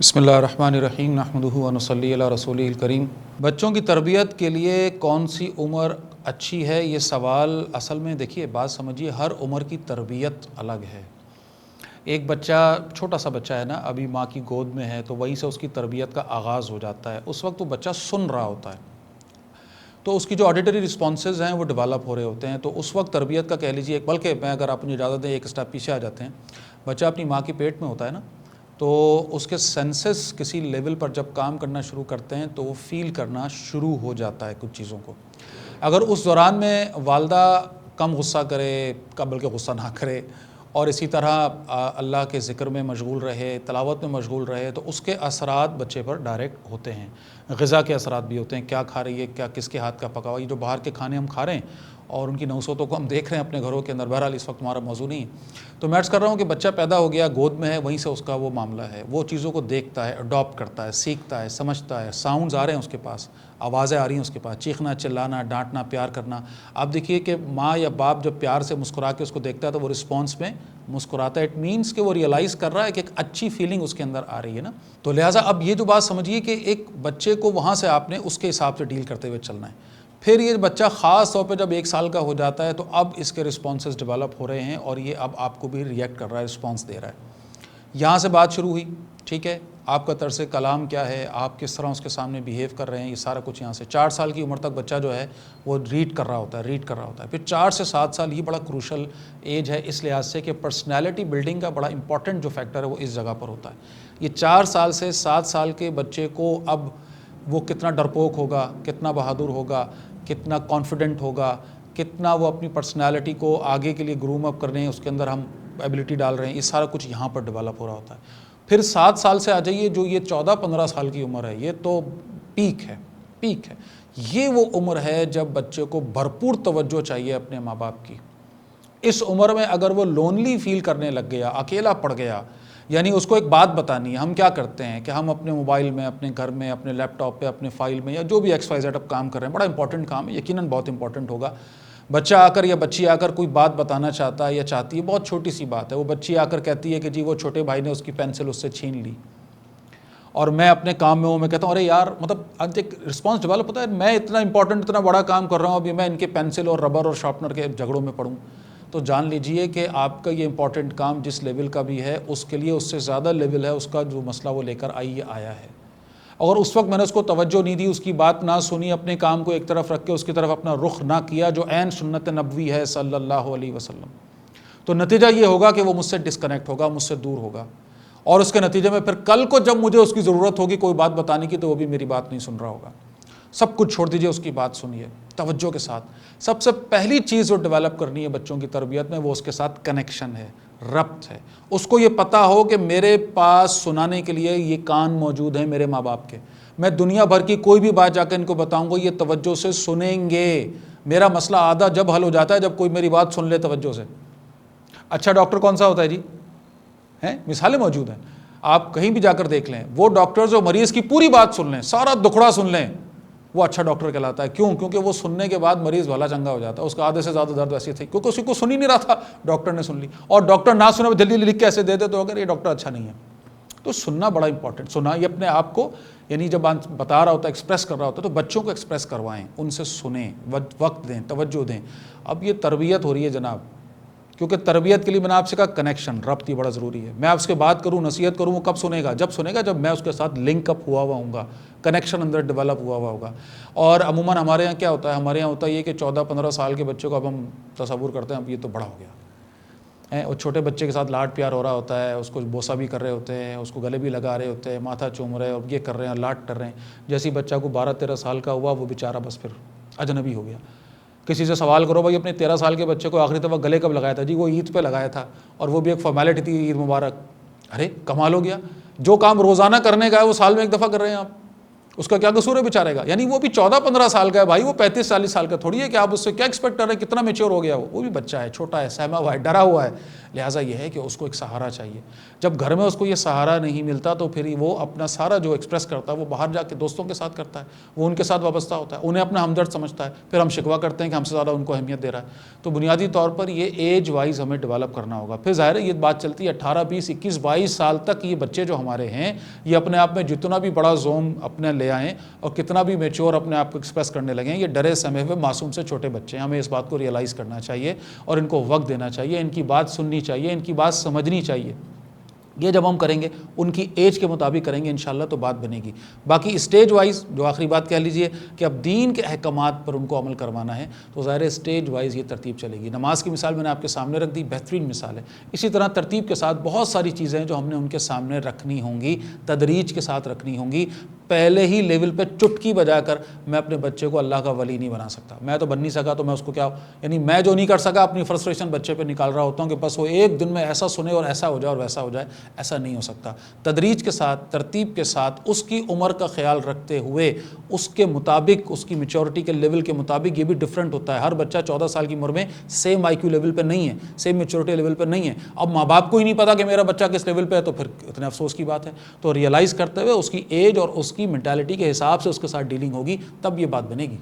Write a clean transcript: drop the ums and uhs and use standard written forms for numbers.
بسم اللہ الرحمن الرحیم نحمدہ و نصلی علی رسولہ الکریم۔ بچوں کی تربیت کے لیے کون سی عمر اچھی ہے، یہ سوال اصل میں دیکھیے بات سمجھیے، ہر عمر کی تربیت الگ ہے۔ ایک بچہ چھوٹا سا بچہ ہے نا، ابھی ماں کی گود میں ہے، تو وہیں سے اس کی تربیت کا آغاز ہو جاتا ہے۔ اس وقت وہ بچہ سن رہا ہوتا ہے، تو اس کی جو آڈیٹری رسپانسز ہیں وہ ڈیولپ ہو رہے ہوتے ہیں، تو اس وقت تربیت کا کہہ لیجیے، بلکہ میں اگر آپ مجھے اجازت دیں ایک اسٹیپ پیچھے آ جاتے ہیں۔ بچہ اپنی ماں کی پیٹ میں ہوتا ہے نا، تو اس کے سینسز کسی لیول پر جب کام کرنا شروع کرتے ہیں تو وہ فیل کرنا شروع ہو جاتا ہے کچھ چیزوں کو۔ اگر اس دوران میں والدہ کم غصہ کرے، بلکہ غصہ نہ کرے، اور اسی طرح اللہ کے ذکر میں مشغول رہے، تلاوت میں مشغول رہے، تو اس کے اثرات بچے پر ڈائریکٹ ہوتے ہیں۔ غذا کے اثرات بھی ہوتے ہیں، کیا کھا رہی ہے، کیا کس کے ہاتھ کا پکا ہوا، یہ جو باہر کے کھانے ہم کھا رہے ہیں اور ان کی نوسطوں کو ہم دیکھ رہے ہیں اپنے گھروں کے اندر۔ بہرحال اس وقت ہمارا موضوع نہیں ہے، تو میں عرض کر رہا ہوں کہ بچہ پیدا ہو گیا، گود میں ہے، وہیں سے اس کا وہ معاملہ ہے، وہ چیزوں کو دیکھتا ہے، اڈاپٹ کرتا ہے، سیکھتا ہے، سمجھتا ہے، ساؤنڈز آ رہے ہیں اس کے پاس، آوازیں آ رہی ہیں اس کے پاس، چیخنا، چلانا، ڈانٹنا، پیار کرنا۔ آپ دیکھیے کہ ماں یا باپ جب پیار سے مسکرا کے اس کو دیکھتا ہے تو وہ رسپانس میں مسکراتا ہے، اٹ مینس کہ وہ ریئلائز کر رہا ہے کہ ایک اچھی فیلنگ اس کے اندر آ رہی ہے نا۔ تو لہٰذا اب یہ جو بات سمجھیے کہ ایک بچے کو وہاں سے آپ نے اس کے حساب سے ڈیل کرتے ہوئے چلنا ہے۔ پھر یہ بچہ خاص طور پہ جب 1 سال کا ہو جاتا ہے تو اب اس کے رسپانسز ڈیولپ ہو رہے ہیں اور یہ اب آپ کو بھی ریئیکٹ کر رہا ہے، رسپانس دے رہا ہے۔ یہاں سے بات شروع ہوئی، ٹھیک ہے، آپ کا طرز کلام کیا ہے، آپ کس طرح اس کے سامنے بیہیو کر رہے ہیں، یہ سارا کچھ یہاں سے 4 سال کی عمر تک بچہ جو ہے وہ ریڈ کر رہا ہوتا ہے۔ پھر 4 سے 7 سال یہ بڑا کروشل ایج ہے اس لحاظ سے کہ پرسنالٹی بلڈنگ کا بڑا امپورٹنٹ جو فیکٹر ہے وہ اس جگہ پر ہوتا ہے۔ یہ 4 سال سے 7 سال کے بچے کو اب وہ کتنا ڈرپوک ہوگا، کتنا بہادر ہوگا، کتنا کانفیڈنٹ ہوگا، کتنا وہ اپنی پرسنالٹی کو آگے کے لیے گروم اپ کر رہے ہیں، اس کے اندر ہم ایبلٹی ڈال رہے ہیں، یہ سارا کچھ یہاں پر ڈیولپ ہو رہا ہوتا ہے۔ پھر 7 سال سے آ جائیے، جو یہ 14-15 سال کی عمر ہے، یہ تو پیک ہے۔ یہ وہ عمر ہے جب بچے کو بھرپور توجہ چاہیے اپنے ماں باپ کی۔ اس عمر میں اگر وہ لونلی فیل کرنے لگ گیا، اکیلا پڑ گیا، یعنی اس کو ایک بات بتانی ہے، ہم کیا کرتے ہیں کہ ہم اپنے موبائل میں، اپنے گھر میں، اپنے لیپ ٹاپ پہ، اپنے فائل میں، یا جو بھی XYZ اب کام کر رہے ہیں، بڑا امپورٹنٹ کام ہے، یقیناً بہت امپورٹنٹ ہوگا۔ بچہ آ کر یا بچی آ کر کوئی بات بتانا چاہتا ہے یا چاہتی ہے، بہت چھوٹی سی بات ہے، وہ بچی آ کر کہتی ہے کہ جی وہ چھوٹے بھائی نے اس کی پینسل اس سے چھین لی، اور میں اپنے کام میں ہوں، میں کہتا ہوں ارے یار، مطلب آج ایک رسپانس ڈیولپ ہوتا ہے، میں اتنا امپورٹنٹ، اتنا بڑا کام کر رہا ہوں، ابھی میں ان کے پینسل اور ربر اور شارپنر کے جھگڑوں میں پڑوں۔ تو جان لیجئے کہ آپ کا یہ امپورٹنٹ کام جس لیول کا بھی ہے، اس کے لیے اس سے زیادہ لیول ہے اس کا جو مسئلہ وہ لے کر آیا ہے۔ اور اس وقت میں نے اس کو توجہ نہیں دی، اس کی بات نہ سنی، اپنے کام کو ایک طرف رکھ کے اس کی طرف اپنا رخ نہ کیا، جو عین سنت نبوی ہے صلی اللہ علیہ وسلم، تو نتیجہ یہ ہوگا کہ وہ مجھ سے ڈسکنیکٹ ہوگا، مجھ سے دور ہوگا، اور اس کے نتیجے میں پھر کل کو جب مجھے اس کی ضرورت ہوگی کوئی بات بتانے کی، تو وہ بھی میری بات نہیں سن رہا ہوگا۔ سب کچھ چھوڑ دیجئے، اس کی بات سنیے توجہ کے ساتھ۔ سب سے پہلی چیز جو ڈیولپ کرنی ہے بچوں کی تربیت میں، وہ اس کے ساتھ کنیکشن ہے، ربط ہے۔ اس کو یہ پتہ ہو کہ میرے پاس سنانے کے لیے یہ کان موجود ہیں میرے ماں باپ کے، میں دنیا بھر کی کوئی بھی بات جا کے ان کو بتاؤں گا، یہ توجہ سے سنیں گے۔ میرا مسئلہ آدھا جب حل ہو جاتا ہے جب کوئی میری بات سن لے توجہ سے۔ اچھا ڈاکٹر کون سا ہوتا ہے جی؟ مثالیں موجود ہیں، آپ کہیں بھی جا کر دیکھ لیں، وہ ڈاکٹر جو مریض کی پوری بات سن لیں، سارا دکھڑا سن لیں، وہ اچھا ڈاکٹر کہلاتا ہے۔ کیوں؟ کیونکہ وہ سننے کے بعد مریض بھلا چنگا ہو جاتا ہے، اس کا آدھے سے زیادہ درد ایسی تھی کیونکہ اسی کو سن ہی نہیں رہا تھا، ڈاکٹر نے سن لی۔ اور ڈاکٹر نہ سنے جلدی لکھ کے ایسے دے دے تو اگر یہ ڈاکٹر اچھا نہیں ہے۔ تو سننا بڑا امپورٹنٹ، سنا یہ اپنے آپ کو، یعنی جب بتا رہا ہوتا ہے، ایکسپریس کر رہا ہوتا ہے، تو بچوں کو ایکسپریس کروائیں، ان سے سنیں، وقت دیں، توجہ دیں۔ اب یہ تربیت ہو رہی ہے جناب، کیونکہ تربیت کے لیے میں نے آپ سے کہا کنیکشن، ربط یہ بڑا ضروری ہے۔ میں آپ سے بات کروں، نصیحت کروں، وہ کب سنے گا؟ جب سنے گا جب میں اس کے ساتھ لنک اپ ہوا ہوں گا، کنیکشن اندر ڈیولپ ہوا ہوگا۔ اور عموماً ہمارے یہاں کیا ہوتا ہے، ہمارے یہاں ہوتا ہے یہ کہ 14-15 سال کے بچے کو اب ہم تصور کرتے ہیں اب یہ تو بڑا ہو گیا، اور چھوٹے بچے کے ساتھ لاڈ پیار ہو رہا ہوتا ہے، اس کو بوسہ بھی کر رہے ہوتے ہیں، اس کو گلے بھی لگا رہے ہوتے ہیں، ماتھا چوم رہے ہیں، اور یہ کر رہے ہیں، لاڈ کر رہے ہیں۔ جیسے بچہ کو 12-13 سال کا ہوا، وہ بیچارہ بس پھر اجنبی ہو گیا۔ کسی سے سوال کرو بھائی اپنے 13 سال کے بچے کو آخری دفعہ گلے کب لگایا تھا؟ جی وہ عید پہ لگایا تھا، اور وہ بھی ایک فارمیلٹی تھی، عید مبارک۔ ارے کمال ہو گیا، جو کام روزانہ کرنے کا ہے وہ سال میں ایک دفعہ کر رہے ہیں آپ، اس کا کیا قصور ہے بیچارے کا؟ یعنی وہ بھی 14-15 سال کا ہے بھائی، وہ 35-40 سال کا تھوڑی ہے کہ آپ اس سے کیا ایکسپیکٹ کر رہے ہیں، کتنا میچور ہو گیا وہ بھی بچہ ہے، چھوٹا ہے، سہما ہوا ہے، ڈرا ہوا ہے۔ لہٰذا یہ ہے کہ اس کو ایک سہارا چاہیے۔ جب گھر میں اس کو یہ سہارا نہیں ملتا تو پھر وہ اپنا سارا جو ایکسپریس کرتا ہے وہ باہر جا کے دوستوں کے ساتھ کرتا ہے، وہ ان کے ساتھ وابستہ ہوتا ہے، انہیں اپنا ہمدرد سمجھتا ہے، پھر ہم شکوہ کرتے ہیں کہ ہم سے زیادہ ان کو اہمیت دے رہا ہے۔ تو بنیادی طور پر یہ ایج وائز ہمیں ڈیولپ کرنا ہوگا۔ پھر ظاہر ہے یہ بات چلتی ہے 18 20 21 22 سال تک یہ بچے جو ہمارے ہیں یہ اپنے آپ میں جتنا بھی بڑا زوم اپنے لے آئیں اور کتنا بھی میچور اپنے آپ کو ایکسپریس کرنے لگیں، یہ ڈرے سمے ہوئے معصوم سے چھوٹے بچے ہیں۔ ہمیں اس بات کو ریئلائز کرنا چاہیے اور ان کو وقت دینا چاہیے، ان کی بات سننی چاہیے، ان کی بات سمجھنی چاہیے۔ یہ جب ہم کریں گے ان کی ایج کے مطابق کریں گے انشاءاللہ تو بات بنے گی۔ باقی اسٹیج وائز جو آخری بات کہہ لیجئے کہ اب دین کے احکامات پر ان کو عمل کروانا ہے تو ظاہر اسٹیج وائز یہ ترتیب چلے گی۔ نماز کی مثال میں نے آپ کے سامنے رکھ دی، بہترین مثال ہے۔ اسی طرح ترتیب کے ساتھ بہت ساری چیزیں ہیں جو ہم نے ان کے سامنے رکھنی ہوں گی، تدریج کے ساتھ رکھنی ہوں گی۔ پہلے ہی لیول پہ چٹکی بجا کر میں اپنے بچے کو اللہ کا ولی نہیں بنا سکتا۔ میں تو بن نہیں سکا تو میں اس کو کیا، یعنی میں جو نہیں کر سکا اپنی فرسٹریشن بچے پہ نکال رہا ہوتا ہوں کہ بس وہ ایک دن میں ایسا سنے اور ایسا ہو جائے اور ویسا ہو جائے، ایسا نہیں ہو سکتا۔ تدریج کے ساتھ، ترتیب کے ساتھ، اس کی عمر کا خیال رکھتے ہوئے اس کے مطابق، اس کی میچورٹی کے لیول کے مطابق یہ بھی ڈیفرنٹ ہوتا ہے۔ ہر بچہ 14 سال کی عمر میں سیم آئی کیو لیول پہ نہیں ہے، سیم میچورٹی لیول پہ نہیں ہے۔ اب ماں باپ کو ہی نہیں پتا کہ میرا بچہ کس لیول پہ ہے تو پھر اتنے افسوس کی بات ہے۔ تو ریئلائز کرتے ہوئے اس کی ایج اور اس کی مینٹالٹی کے حساب سے اس کے ساتھ ڈیلنگ ہوگی، تب یہ بات بنے گی۔